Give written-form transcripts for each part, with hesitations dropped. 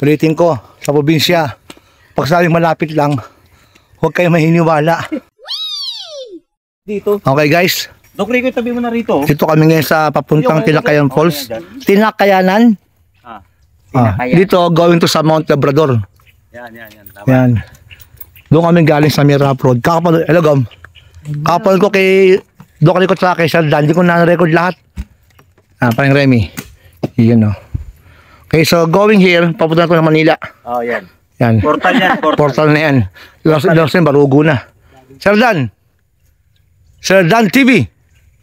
Ulitin ko, sa probinsya, pag sabing malapit lang, huwag kayo mahiniwala. Dito. Okay guys. Dok Rico, tabi mo na rito. Dito kami ngayon sa papuntang Tinakayan Falls. Tinakayanan? Dito, going to sa Mount Labrador. Yan. Tama. Yan. Doon kami galing sa Mirap Road. Hello Gom. Kapal ko kay Doc Rico sa kay Sir Dan. Hindi ko na-record lahat. Parang Remy. Yun o. Okay, so going here, papunta ko na Manila. Oh, yan. Yan. Portal yan. Portal na yan. Lost yan, barugo na. Sir Dan. Sir Dan TV.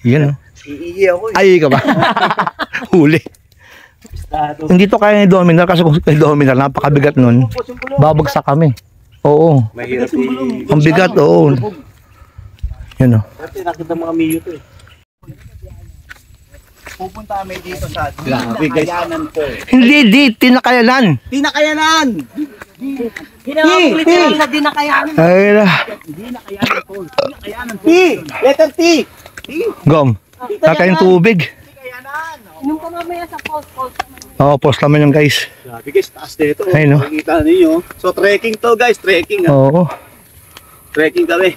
Yan o. Iihi ako eh. Ay, ka ba? Huli. Hindi to kaya ni Dominar kasi kung kay Dominar, napakabigat nun. Babagsak kami. Oo. Mahirap Ang bigat, oo. Yan o. Kasi nakita mga miyo to eh. Pupunta kami dito sa Tinakayanan po. Hindi, Tinakayanan. Tinakayanan! Literal na dinakayanan. Ay na. Tinakayanan po. Tinakayanan po. T! Letter T! Gom. Kakain tubig. Inom ka mamaya sa falls. Oo, post naman yung guys. Grabe guys, taas dito. Ay, no? Makikita ninyo. So trekking to guys, trekking. Oo. Trekking kami.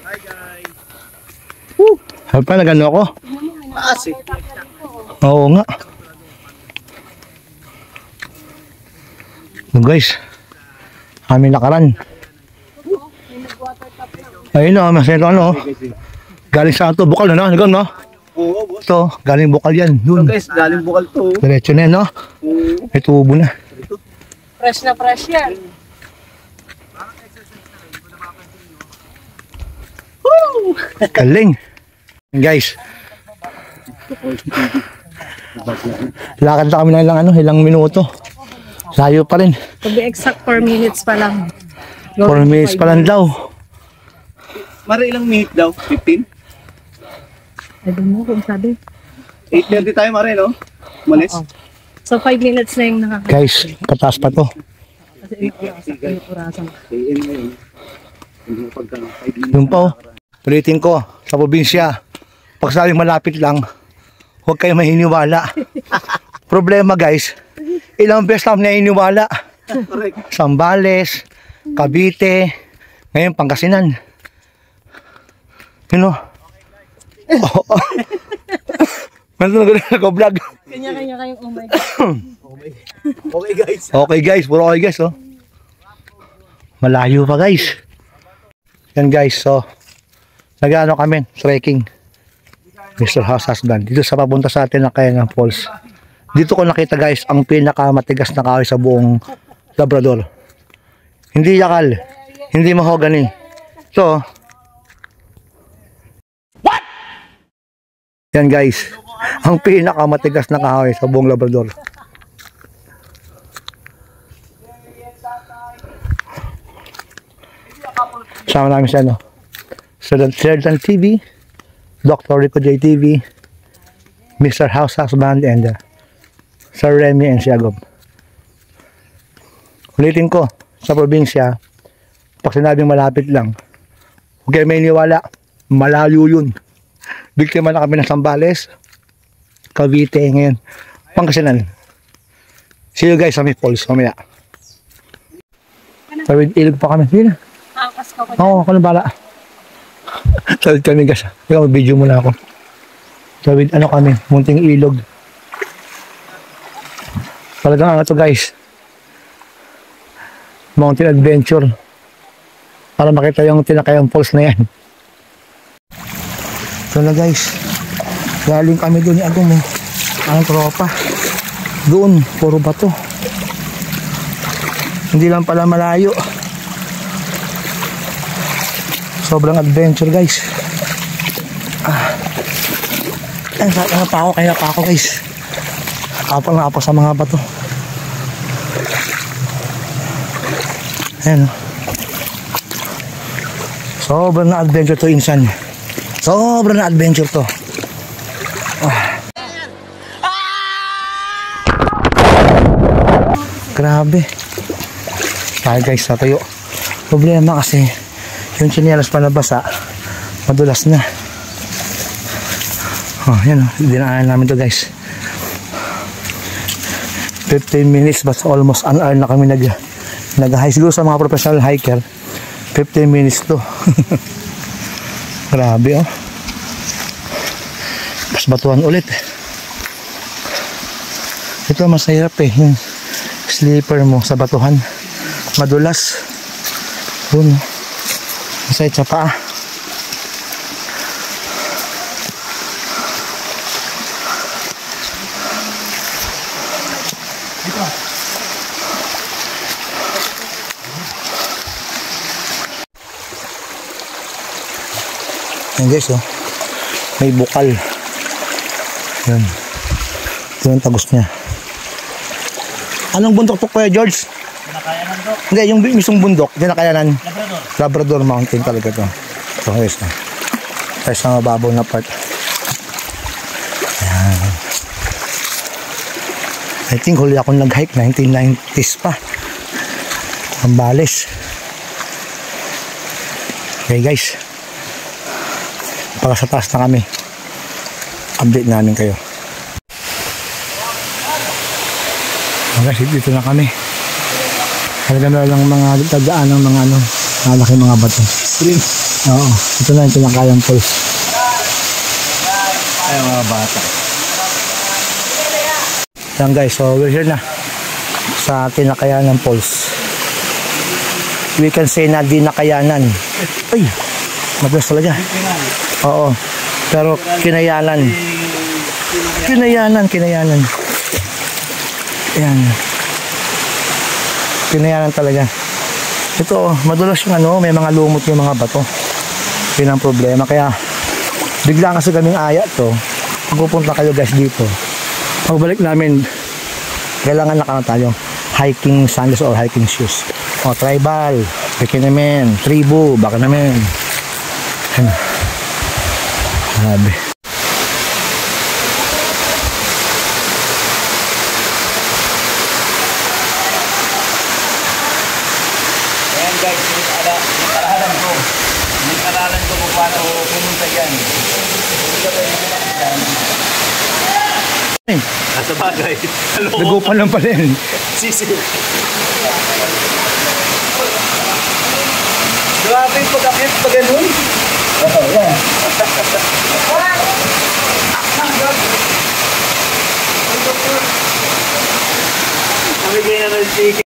Sabi pa, nagano ako? Taas eh. Oo nga. So guys, kami nakaran. Ayun o, masaya ano. Galing sa ito, bukal na, no? No? Oo boss. Ito, galing bukal yan. So Dun. guys, galing bukal to. Diretso na yan, no? May tubo na. Fresh na fresh yan. Galing. Guys. Lakad na kami ng ilang minuto. Layo pa rin. To be exact, 4 minutes pa lang. 4 minutes pa lang daw. Mara ilang minute daw? 15? I don't know kung sabi. 8:30 tayo Mara, no? Malis? So 5 minutes na yung nakakita. Guys, pataas pa to. Kasi yung orasan. Yung pa oh. Ulitin ko, sa probinsya, pag sabing malapit lang, huwag kayo mahiniwala. Problema guys, ilang beses lang nahiniwala. Sambales, Cavite, ngayon Pangasinan. You know? Meron na nag-vlog. Kanya-kanya kayong oh my God. Okay guys. Okay guys, puro okay guys oh. Malayo pa guys. Yan guys, so nag-ano kami, trekking. Mr. House Husband. Dito sa papunta sa atin ng Tinakayan Falls. Dito ko nakita guys, ang pinakamatigas na kahoy sa buong Labrador. Hindi yakal, hindi mahogany. So, what? Yan guys, ang pinakamatigas na kahoy sa buong Labrador. Sama namin sa ano, Sir Dan TV, Dr. Rico JTV, Mr. House Husband, and Sir Remy and Siagob. Ulitin ko, sa probinsya, pag sinabing malapit lang, huwag kayo may niwala, malayo yun. Biktima na kami ng Sambales, Cavite, ngayon, Pangasinan. See you guys sa may falls, mamaya. Tawid ilog pa kami. Sige na. Angkas ka pa. Oo, ako na bala. Tawid kami guys. Ikaw, video muna ako. Tawid ano kami, munting ilog. Talagang ano to guys. Mountain adventure. Para makita yung Tinakayan Falls na yan. Ito na guys. Galing kami doon ni Agong. Ang tropa. Doon, puro bato. Hindi lang pala malayo. Sobrang adventure guys. Kaya pa ako guys. Kapal nga ako sa mga bato. Ayan. Sobrang na adventure to insan. Sobrang na adventure to. Grabe. Tayo guys, tatayo. Problema kasi yung tsinelas pa nabasa, madulas na. Oh, yan o. Dinaanan namin to guys. 15 minutes but almost an hour na kami Nag-hike siguro sa mga professional hiker. 15 minutes to. Grabe oh. Mas batuhan ulit. Ito mas hirap eh. Yung slipper mo sa batuhan. Madulas. Yun. Masayit sa paa. Yan guys oh. May bukal. Yan. Ito yung tagos niya. Anong bundok to Kuya George? Pinakayanan to. Hindi, yung mismong bundok. Pinakayanan. Labrador. Labrador Mountain talaga to. Ito guys oh. Tayo sa mababaw na part. Yan. I think huli akong nag-hike 1990s pa. Ambales. Okay guys. Para sa taas na kami. Update namin kayo. Okay, dito na kami. Talaga na lang mga tagdaan ng mga ano, malaki mga bato. Stream. Oo, ito na yung pinakayang falls. Ay, mga bata. Yan guys, so we're here na sa Tinakayanan Falls. We can say na Dinakayanan. Ay, madalas talaga. Oo, pero Kinayanan. Kinayanan. Ayan. Kinayanan talaga. Ito, madulas yung ano, may mga lumot yung mga bato. Yun ang problema. Kaya, bigla kasi kaming aya to. Pupunta kayo guys dito. Pagbalik namin, kailangan nakano tayo. Hiking sandals or hiking shoes. O, tribal. Baka naman. Tribu. Baka naman. Ayan. Grabe. Ayan guys, yung karalan ko kung paano pumunta yan. Nasa bagay. Nagupan lang pala yun. Sisi. Grabe yung pag-akit pa ganun. Oo, yan. Namigay na ng chicken.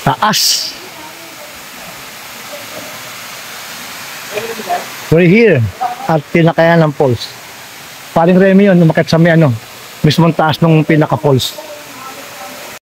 Taas. We're here at Tinakayanan Falls. Paring Remy yun, umakit sa may ano, mismong taas ng pinaka-falls.